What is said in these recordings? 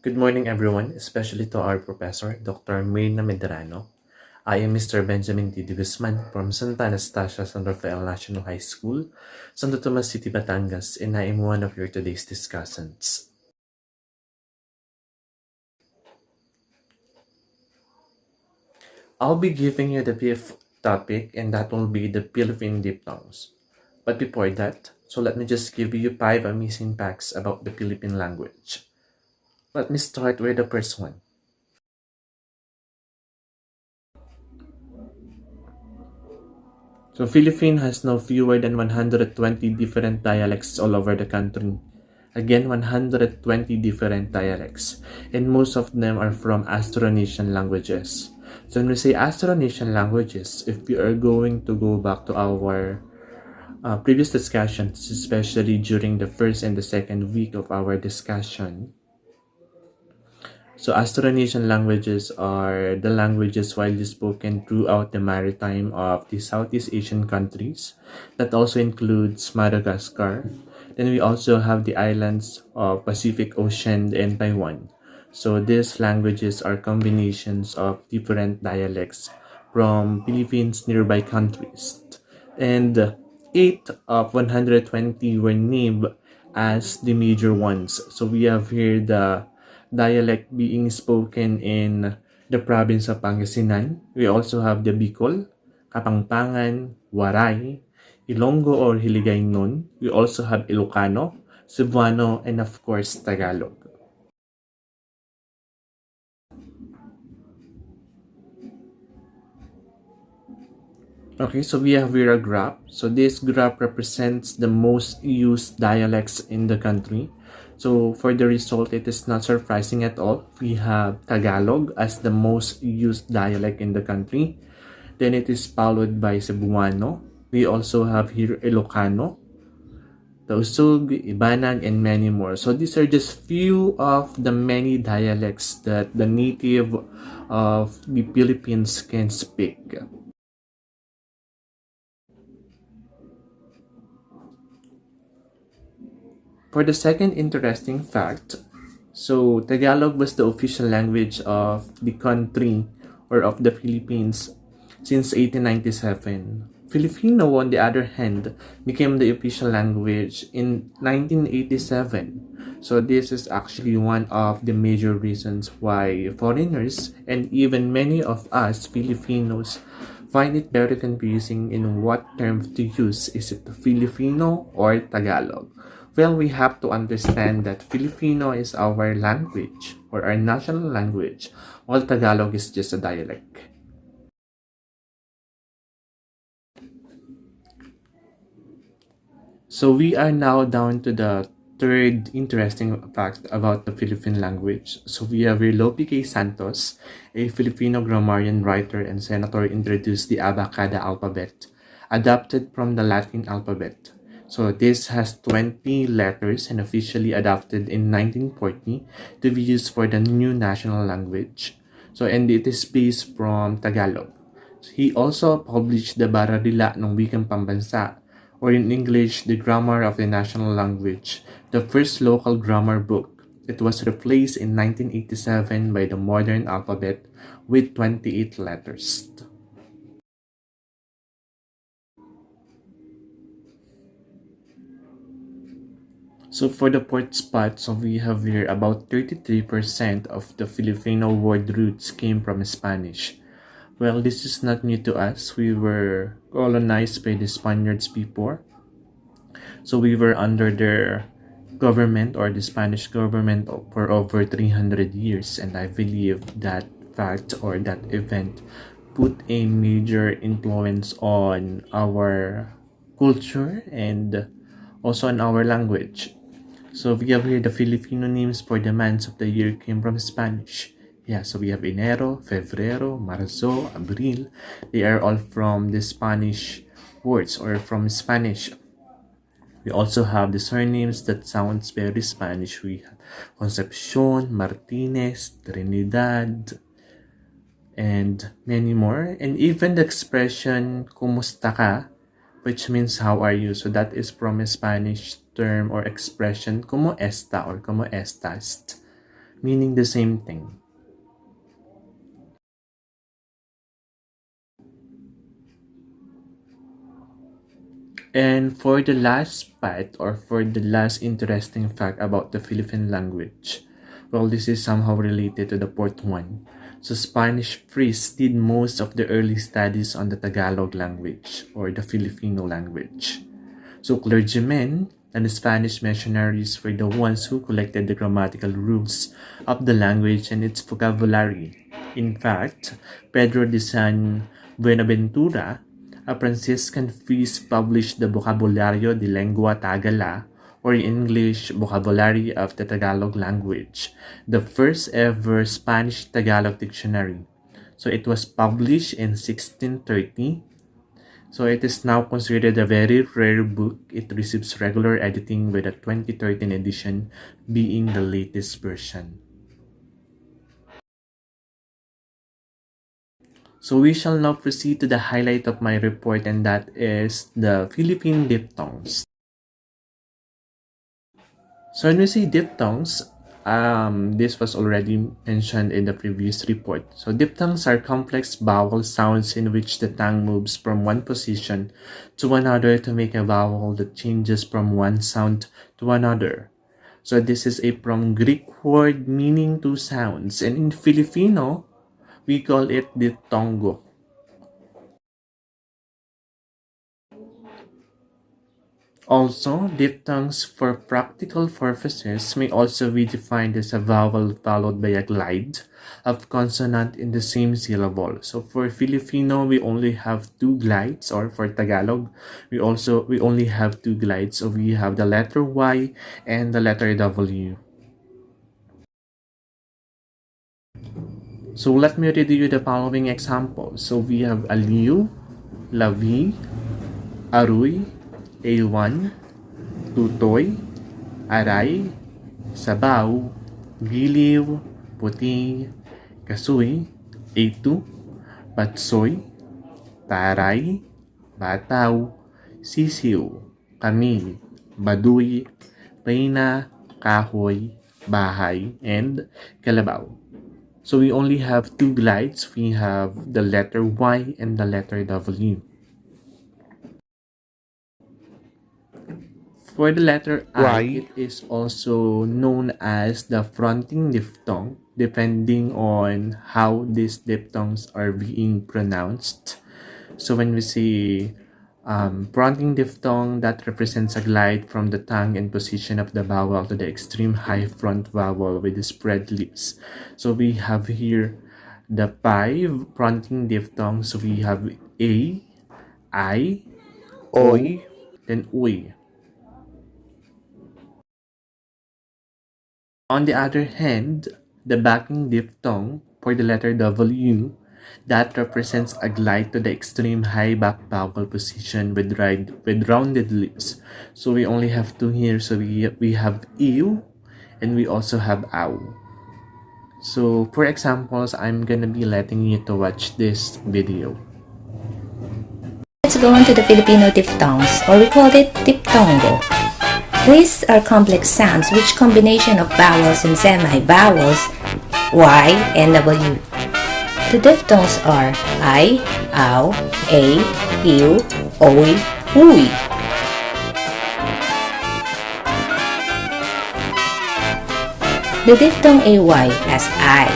Good morning, everyone, especially to our professor, Dr. Mirna Medrano. I am Mr. Benjamin D. Guzman from Santa Anastasia San Rafael National High School, Santo Tomas City, Batangas, and I am one of your today's discussants. I'll be giving you the fifth topic, and that will be the Philippine diphthongs. But before that, so let me just give you 5 amazing facts about the Philippine language. Let me start with the first one. So Philippine has no fewer than 120 different dialects all over the country. Again, 120 different dialects, and most of them are from Austronesian languages. So when we say Austronesian languages, if we are going to go back to our previous discussions, especially during the first and the second week of our discussion, so Austronesian languages are the languages widely spoken throughout the maritime of the Southeast Asian countries. That also includes Madagascar. Then we also have the islands of Pacific Ocean and Taiwan. So these languages are combinations of different dialects from Philippines nearby countries. And 8 of 120 were named as the major ones. So we have here the dialect being spoken in the province of Pangasinan. We also have the Bicol, Kapampangan, Waray, Ilonggo or Hiligaynon. We also have Ilocano, Cebuano, and of course Tagalog. Okay, so we have here a graph. So this graph represents the most used dialects in the country. So for the result, it is not surprising at all. We have Tagalog as the most used dialect in the country. Then it is followed by Cebuano. We also have here Ilocano, Tausug, Ibanag, and many more. So these are just few of the many dialects that the native of the Philippines can speak. For the second interesting fact, so Tagalog was the official language of the country or of the Philippines since 1897. Filipino, on the other hand, became the official language in 1987. So this is actually one of the major reasons why foreigners and even many of us Filipinos find it very confusing in what term to use. Is it Filipino or Tagalog? Well, we have to understand that Filipino is our language or our national language, while Tagalog is just a dialect. So we are now down to the third interesting fact about the Philippine language. So we have here Lope K. Santos, a Filipino grammarian, writer, and senator, introduced the Abacada alphabet, adapted from the Latin alphabet. So this has 20 letters and officially adopted in 1940 to be used for the new national language. So and it is based from Tagalog. He also published the Baradila ng Wikang Pambansa, or in English, the Grammar of the National Language, the first local grammar book. It was replaced in 1987 by the modern alphabet with 28 letters. So for the fourth spot, so we have here about 33% of the Filipino word roots came from Spanish. Well, this is not new to us. We were colonized by the Spaniards before. So we were under their government or the Spanish government for over 300 years, and I believe that fact or that event put a major influence on our culture and also on our language. So we have here the Filipino names for the months of the year came from Spanish. Yeah, so we have Enero, Febrero, Marzo, Abril. They are all from the Spanish words or from Spanish. We also have the surnames that sounds very Spanish. We have Concepcion, Martinez, Trinidad, and many more. And even the expression "Kumusta ka," which means how are you. So that is from a Spanish term or expression "Como esta" or "Como estas." meaning the same thing. And for the last part, or for the last interesting fact about the Philippine language, well, this is somehow related to the fourth one. So Spanish priests did most of the early studies on the Tagalog language, or the Filipino language. So clergymen and the Spanish missionaries were the ones who collected the grammatical rules of the language and its vocabulary. In fact, Pedro de San Buenaventura, a Franciscan priest, published the Vocabulario de Lengua Tagala, or in English, Vocabulary of the Tagalog Language, the first ever Spanish-Tagalog dictionary. So it was published in 1630. So it is now considered a very rare book. It receives regular editing, with the 2013 edition being the latest version. So we shall now proceed to the highlight of my report, and that is the Philippine diphthongs. So when we say diphthongs, this was already mentioned in the previous report. So diphthongs are complex vowel sounds in which the tongue moves from one position to another to make a vowel that changes from one sound to another. So this is a from Greek word meaning two sounds, and in Filipino, we call it diphthongo. Also, diphthongs for practical purposes may also be defined as a vowel followed by a glide of consonant in the same syllable. So for Filipino, we only have two glides, or for Tagalog, we only have two glides. So we have the letter Y and the letter W. So let me read you the following examples. So we have aliw, lavi, aruy, A1, tutoy, aray, sabaw, giliw, puti, kasuy, A2, patsoy, taray, bataw, sisiw, kamil, baduy, payna, kahoy, bahay, and kalabaw. So we only have two glides. We have the letter Y and the letter W. For the letter I, it is also known as the fronting diphthong, depending on how these diphthongs are being pronounced. So when we say fronting diphthong, that represents a glide from the tongue and position of the vowel to the extreme high front vowel with the spread lips. So we have here the 5 fronting diphthongs. So we have A, I, Oy, then Uy. On the other hand, the backing diphthong for the letter W, that represents a glide to the extreme high back vowel position with rounded lips. So we only have two here. So we have ew and we also have ow. So for examples, I'm gonna be letting you to watch this video. Let's go on to the Filipino diphthongs, or we call it diphthongo. These are complex sounds which combination of vowels and semi-vowels Y and W. The diphthongs are I, ow, a, ew, oy, uy. The diphthong AY as I.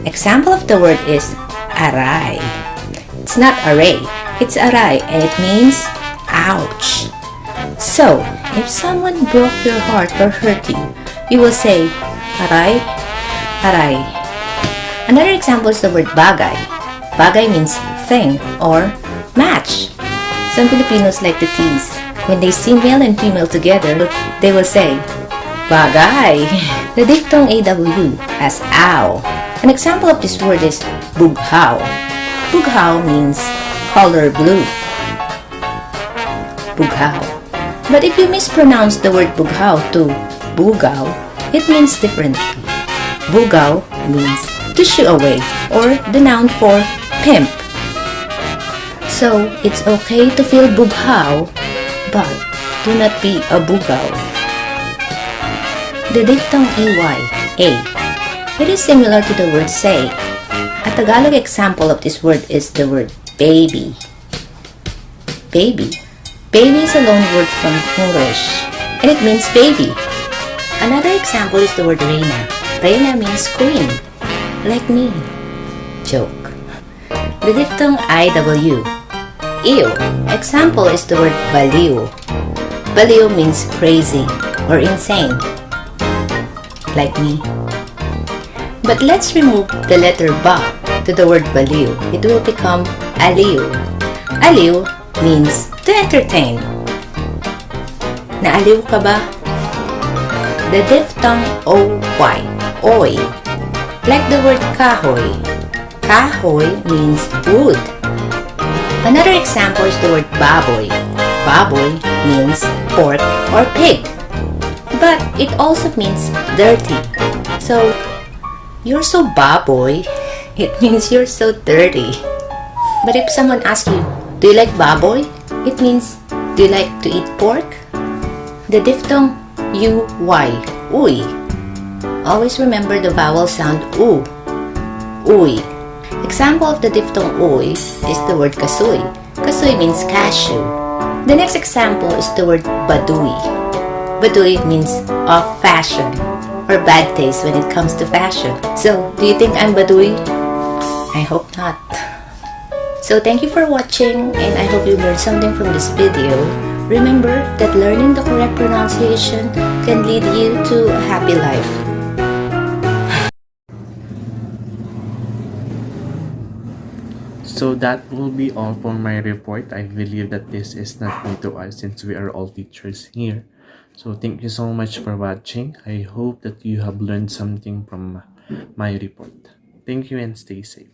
Example of the word is aray. It's not array, it's aray, and it means ouch. So, if someone broke your heart or hurt you, you will say, aray, aray. Another example is the word bagay. Bagay means thing or match. Some Filipinos like to tease. When they see male and female together, they will say, bagay. The diphthong AW as ow. An example of this word is bughaw. Bughaw means color blue. Bughaw. But if you mispronounce the word bughaw to bugaw, it means differently. Bugaw means to shoo away, or the noun for pimp. So, it's okay to feel bughaw, but do not be a bugaw. The diphthong AY, A, It is similar to the word say. A Tagalog example of this word is the word baby. Baby. Baby is a loan word from English, and it means baby. Another example is the word reina. Reina means queen, like me. Joke. The diphthong IW. Ew. Example is the word baliw. Baliw means crazy or insane, like me. But let's remove the letter ba to the word baliw. It will become aliw. Aliw means to entertain. Naaliw ka ba? The diphthong OY, oy, like the word kahoy. Kahoy means wood. Another example is the word baboy. Baboy means pork or pig, but it also means dirty. So, you're so baboy, it means you're so dirty. But if someone asks you, do you like baboy? It means, do you like to eat pork? The diphthong UY, uy. Always remember the vowel sound u, uy. Example of the diphthong uy is the word kasoy. Kasoy means cashew. The next example is the word baduy. Baduy means off fashion or bad taste when it comes to fashion. So, do you think I'm baduy? I hope not. So thank you for watching, and I hope you learned something from this video. Remember that learning the correct pronunciation can lead you to a happy life. So that will be all for my report. I believe that this is not new to us since we are all teachers here. So thank you so much for watching. I hope that you have learned something from my report. Thank you and stay safe.